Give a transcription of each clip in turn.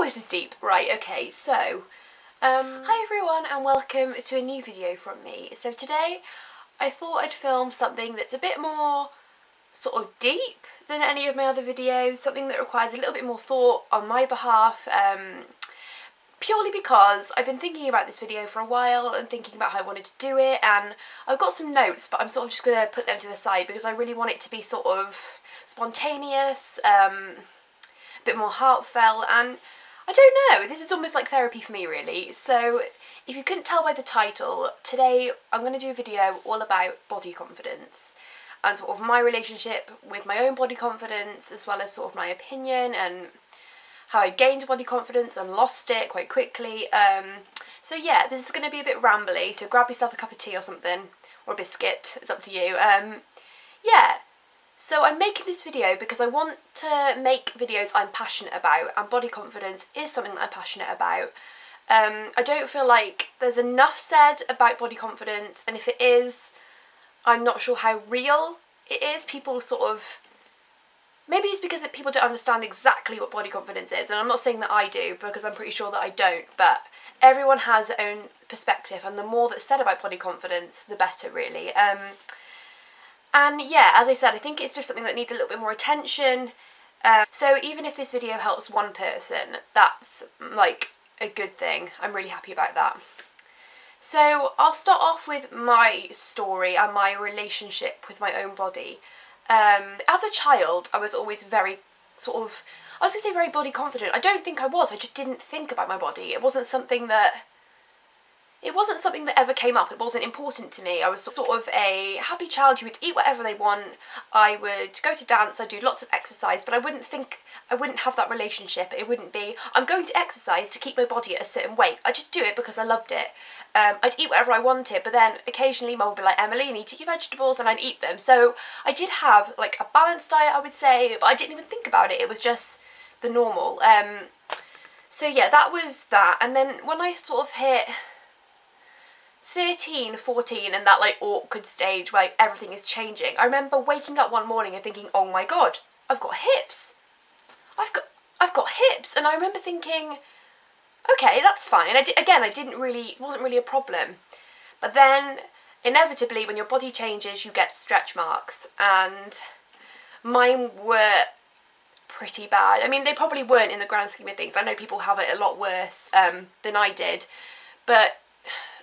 this is deep. Right, okay, so, hi everyone and welcome to a new video from me. So today I thought I'd film something that's a bit more sort of deep than any of my other videos, something that requires a little bit more thought on my behalf, purely because I've been thinking about this video for a while and thinking about how I wanted to do it, and I've got some notes, but I'm sort of just going to put them to the side because I really want it to be sort of spontaneous, a bit more heartfelt, and I don't know, this is almost like therapy for me really. So if you couldn't tell by the title, today I'm going to do a video all about body confidence and sort of my relationship with my own body confidence, as well as sort of my opinion and how I gained body confidence and lost it quite quickly. So yeah, this is going to be a bit rambly, so grab yourself a cup of tea or something, or a biscuit, it's up to you. Yeah, so I'm making this video because I want to make videos I'm passionate about, and body confidence is something that I'm passionate about. I don't feel like there's enough said about body confidence, and if it is, I'm not sure how real it is. People sort of, maybe it's because people don't understand exactly what body confidence is, and I'm not saying that I do, because I'm pretty sure that I don't, but everyone has their own perspective, and the more that's said about body confidence, the better really. And yeah, as I said, I think it's just something that needs a little bit more attention. So even if this video helps one person, that's like a good thing. I'm really happy about that. So I'll start off with my story and my relationship with my own body. As a child, I was always very I was going to say very body confident. I don't think I was. I just didn't think about my body. It wasn't something that ever came up. It wasn't important to me. I was sort of a happy child who would eat whatever they want. I would go to dance, I'd do lots of exercise, but I wouldn't have that relationship. It wouldn't be, I'm going to exercise to keep my body at a certain weight. I just do it because I loved it. I'd eat whatever I wanted, but then occasionally Mum would be like, Emily, you need to eat your vegetables, and I'd eat them. So I did have like a balanced diet, I would say, but I didn't even think about it. It was just the normal. So yeah, that was that. And then when I sort of hit 13, 14, and that like awkward stage where like, everything is changing, I remember waking up one morning and thinking, oh my god, I've got hips. I've got hips. And I remember thinking, okay, that's fine. It wasn't really a problem. But then inevitably when your body changes, you get stretch marks, and mine were pretty bad. I mean, they probably weren't in the grand scheme of things. I know people have it a lot worse than I did, but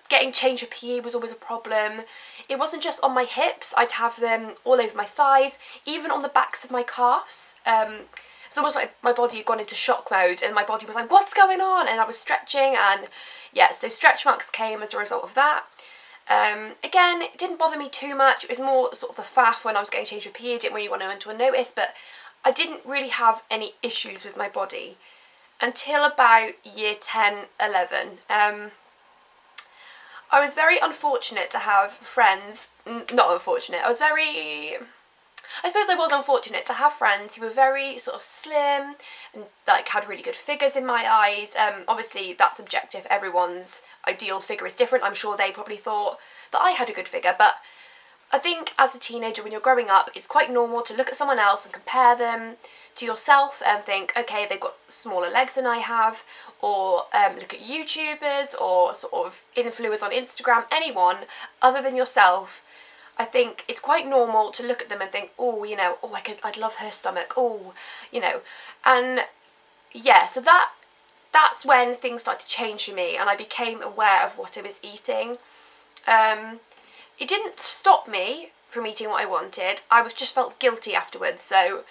getting changed for PE was always a problem. It wasn't just on my hips, I'd have them all over my thighs, even on the backs of my calves. It's almost like my body had gone into shock mode, and my body was like, what's going on? And I was stretching, and yeah, so stretch marks came as a result of that. Again, it didn't bother me too much. It was more sort of the faff when I was getting changed for PE. Didn't really want anyone to notice, but I didn't really have any issues with my body until about year 10, 11. I was very unfortunate to have friends, not unfortunate, I suppose I was unfortunate to have friends who were very sort of slim and like had really good figures in my eyes. Obviously that's subjective, everyone's ideal figure is different. I'm sure they probably thought that I had a good figure, but I think as a teenager when you're growing up, it's quite normal to look at someone else and compare them to yourself and think, okay, they've got smaller legs than I have, or look at YouTubers or sort of influencers on Instagram, anyone other than yourself. I think it's quite normal to look at them and think, oh, you know, oh, I'd love her stomach, oh, you know, and yeah, so that's when things started to change for me, and I became aware of what I was eating. It didn't stop me from eating what I wanted. I just felt guilty afterwards. So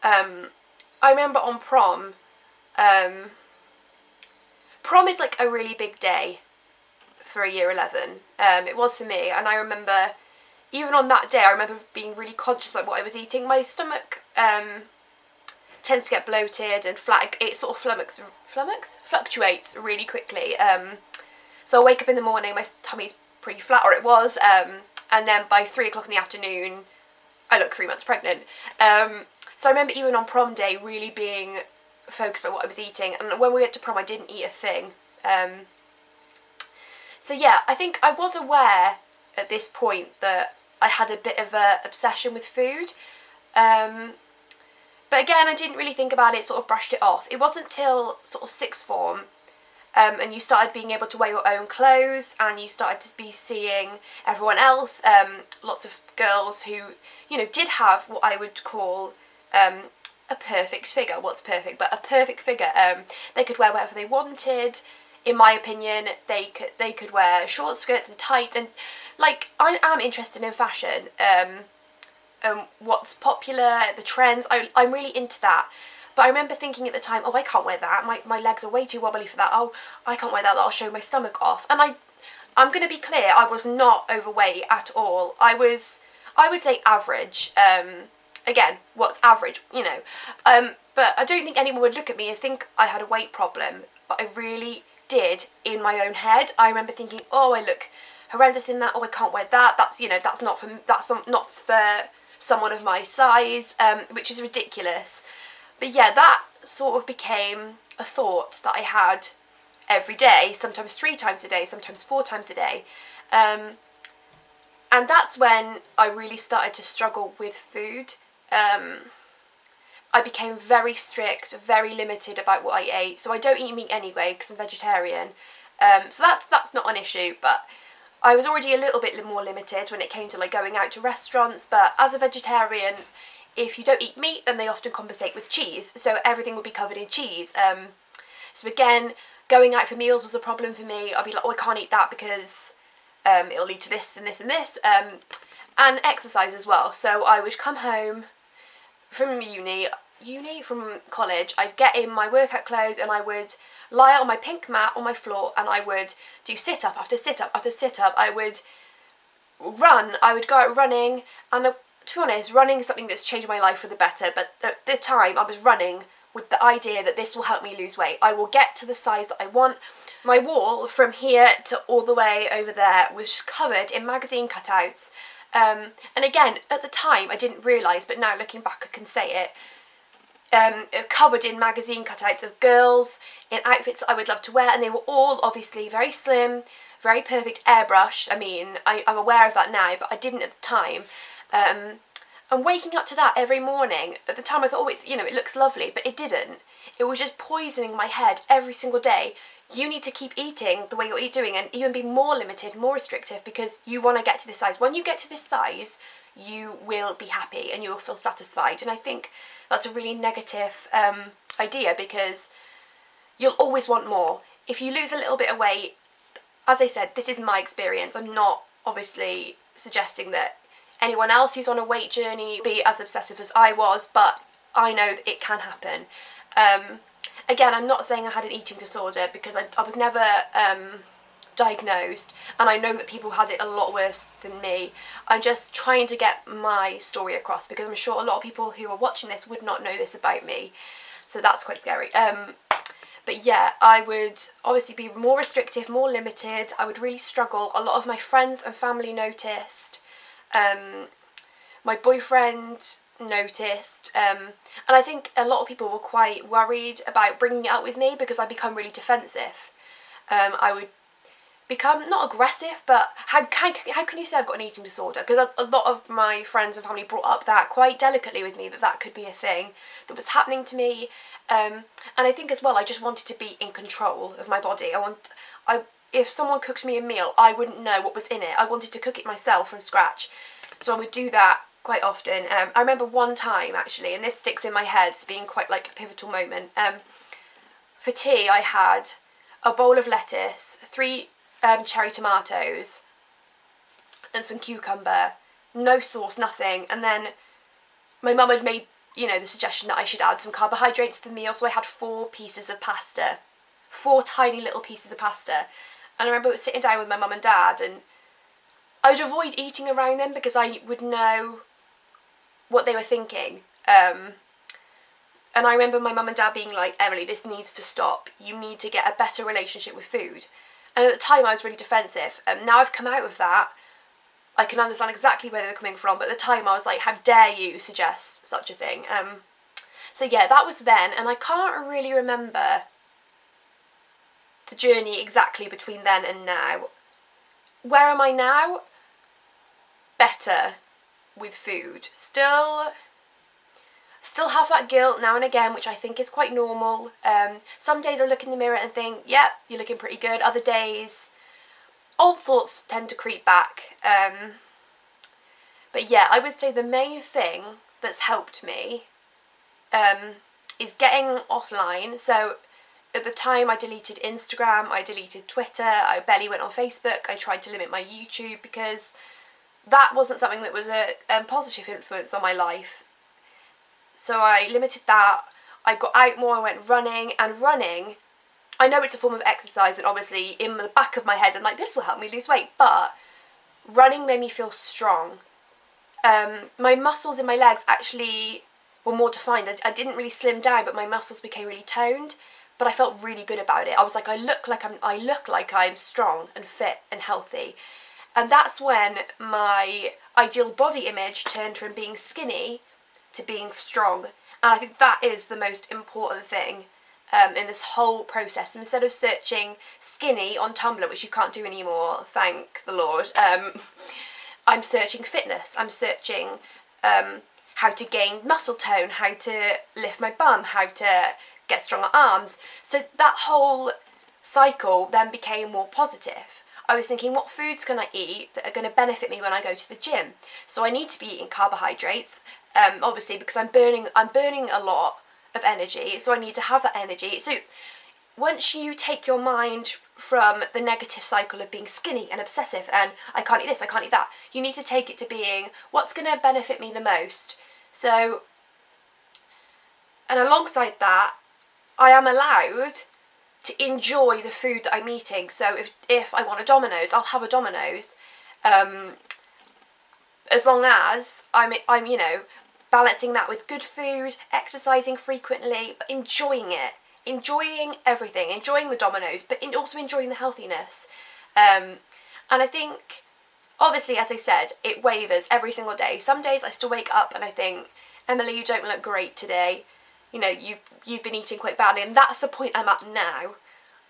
I remember on prom, prom is like a really big day for a year 11. It was for me, and I remember even on that day, I remember being really conscious about what I was eating. My stomach tends to get bloated and flat. It sort of fluctuates really quickly. So I wake up in the morning, my tummy's pretty flat, or it was, and then by 3 o'clock in the afternoon, I look 3 months pregnant. So I remember even on prom day really being focused on what I was eating, and when we went to prom I didn't eat a thing. So yeah, I think I was aware at this point that I had a bit of a obsession with food. But again, I didn't really think about it, sort of brushed it off. It wasn't till sort of sixth form, and you started being able to wear your own clothes, and you started to be seeing everyone else, lots of girls who, you know, did have what I would call a perfect figure. What's perfect? But a perfect figure. They could wear whatever they wanted. In my opinion, they could wear short skirts and tights, and like, I am interested in fashion. What's popular, the trends. I'm really into that. But I remember thinking at the time, oh, I can't wear that. My legs are way too wobbly for that. Oh, I can't wear that. That'll show my stomach off. And I'm going to be clear, I was not overweight at all. I would say average. Again, what's average, you know? But I don't think anyone would look at me and think I had a weight problem. But I really did in my own head. I remember thinking, oh, I look horrendous in that. Oh, I can't wear that. That's, you know, that's not for someone of my size, which is ridiculous. But yeah, that sort of became a thought that I had every day, sometimes 3 times a day, sometimes 4 times a day. And that's when I really started to struggle with food. I became very strict, very limited about what I ate. So I don't eat meat anyway because I'm vegetarian. So that's not an issue, but I was already a little bit more limited when it came to like going out to restaurants. But as a vegetarian, if you don't eat meat, then they often compensate with cheese. So everything would be covered in cheese. So again, going out for meals was a problem for me. I'd be like, oh, I can't eat that because it'll lead to this and this and this. And exercise as well. So I would come home from from college, I'd get in my workout clothes and I would lie out on my pink mat on my floor and I would do sit-up after sit-up after sit-up. I would run, I would go out running, and to be honest, running is something that's changed my life for the better, but at the time I was running with the idea that this will help me lose weight. I will get to the size that I want. My wall from here to all the way over there was just covered in magazine cutouts. And again, at the time I didn't realise, but now looking back I can say it, covered in magazine cutouts of girls in outfits I would love to wear, and they were all obviously very slim, very perfect, airbrushed. I mean, I'm aware of that now, but I didn't at the time. And waking up to that every morning, at the time I thought, oh, it's, you know, it looks lovely, but it didn't. It was just poisoning my head every single day. You need to keep eating the way you're doing and even be more limited, more restrictive, because you want to get to this size. When you get to this size, you will be happy and you'll feel satisfied. And I think that's a really negative idea, because you'll always want more. If you lose a little bit of weight, as I said, this is my experience. I'm not obviously suggesting that anyone else who's on a weight journey be as obsessive as I was, but I know that it can happen. Again, I'm not saying I had an eating disorder, because I was never diagnosed, and I know that people had it a lot worse than me. I'm just trying to get my story across, because I'm sure a lot of people who are watching this would not know this about me, so that's quite scary. But yeah, I would obviously be more restrictive, more limited. I would really struggle. A lot of my friends and family noticed. My boyfriend noticed, and I think a lot of people were quite worried about bringing it up with me, because I become really defensive. I would become not aggressive, but how can you say I've got an eating disorder? Because a lot of my friends and family brought up that quite delicately with me, that could be a thing that was happening to me. And I think as well, I just wanted to be in control of my body. If someone cooked me a meal, I wouldn't know what was in it. I wanted to cook it myself from scratch, so I would do that quite often. I remember one time actually, and this sticks in my head as being quite like a pivotal moment. For tea, I had a bowl of lettuce, 3 cherry tomatoes, and some cucumber. No sauce, nothing. And then my mum had made, the suggestion that I should add some carbohydrates to the meal, so I had 4 pieces of pasta. 4 tiny little pieces of pasta. And I remember sitting down with my mum and dad, and I would avoid eating around them because I would know what they were thinking. And I remember my mum and dad being like, Emily, this needs to stop. You need to get a better relationship with food. And at the time I was really defensive. Now I've come out of that, I can understand exactly where they were coming from, but at the time I was like, how dare you suggest such a thing? So yeah, that was then, and I can't really remember the journey exactly between then and now. Where am I now? Better with food. Still still have that guilt now and again, which I think is quite normal. Some days I look in the mirror and think, yep, you're looking pretty good. Other days, old thoughts tend to creep back. But yeah, I would say the main thing that's helped me is getting offline. So at the time I deleted Instagram, I deleted Twitter, I barely went on Facebook, I tried to limit my YouTube because that wasn't something that was a positive influence on my life. So I limited that, I got out more, I went running, and running, I know it's a form of exercise and obviously in the back of my head I'm like, this will help me lose weight, but running made me feel strong. My muscles in my legs actually were more defined. I didn't really slim down, but my muscles became really toned, but I felt really good about it. I was like, I look like I'm strong and fit and healthy. And that's when my ideal body image turned from being skinny to being strong. And I think that is the most important thing in this whole process. Instead of searching skinny on Tumblr, which you can't do anymore, thank the Lord, I'm searching fitness. I'm searching how to gain muscle tone, how to lift my bum, how to get stronger arms. So that whole cycle then became more positive. I was thinking, what foods can I eat that are going to benefit me when I go to the gym? So I need to be eating carbohydrates, obviously, because I'm burning a lot of energy, so I need to have that energy. So once you take your mind from the negative cycle of being skinny and obsessive and I can't eat this, I can't eat that, you need to take it to being, what's going to benefit me the most? So, and alongside that, I am allowed to enjoy the food that I'm eating. So if I want a Domino's, I'll have a Domino's, as long as I'm balancing that with good food, exercising frequently, but enjoying it. Enjoying everything, enjoying the Domino's, but also enjoying the healthiness. And I think, obviously, as I said, it wavers every single day. Some days I still wake up and I think, Emily, you don't look great today. You know, you've been eating quite badly, and that's the point I'm at now.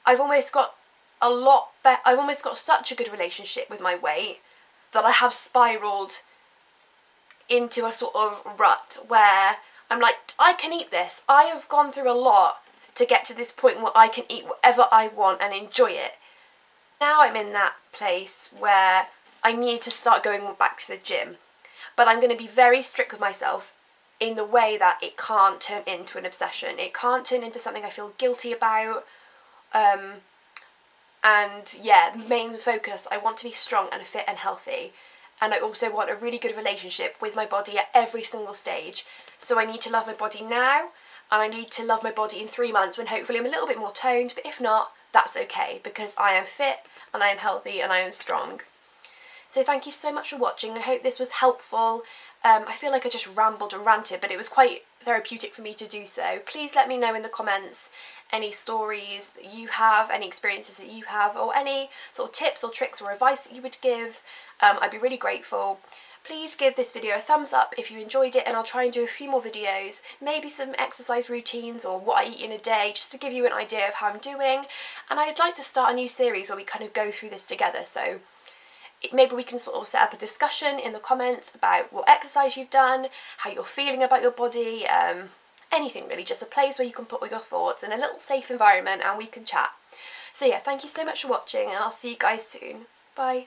I've almost got I've almost got such a good relationship with my weight that I have spiraled into a sort of rut where I'm like, I can eat this. I have gone through a lot to get to this point where I can eat whatever I want and enjoy it. Now I'm in that place where I need to start going back to the gym, but I'm going to be very strict with myself in the way that it can't turn into an obsession. It can't turn into something I feel guilty about. And yeah, the main focus, I want to be strong and fit and healthy. And I also want a really good relationship with my body at every single stage. So I need to love my body now, and I need to love my body in 3 months when hopefully I'm a little bit more toned, but if not, that's okay, because I am fit and I am healthy and I am strong. So thank you so much for watching. I hope this was helpful. I feel like I just rambled and ranted, but it was quite therapeutic for me to do so. Please let me know in the comments any stories that you have, any experiences that you have, or any sort of tips or tricks or advice that you would give. I'd be really grateful. Please give this video a thumbs up if you enjoyed it, and I'll try and do a few more videos, maybe some exercise routines or what I eat in a day, just to give you an idea of how I'm doing. And I'd like to start a new series where we kind of go through this together, so maybe we can sort of set up a discussion in the comments about what exercise you've done, how you're feeling about your body, anything really, just a place where you can put all your thoughts in a little safe environment and we can chat. So yeah, thank you so much for watching, and I'll see you guys soon. Bye.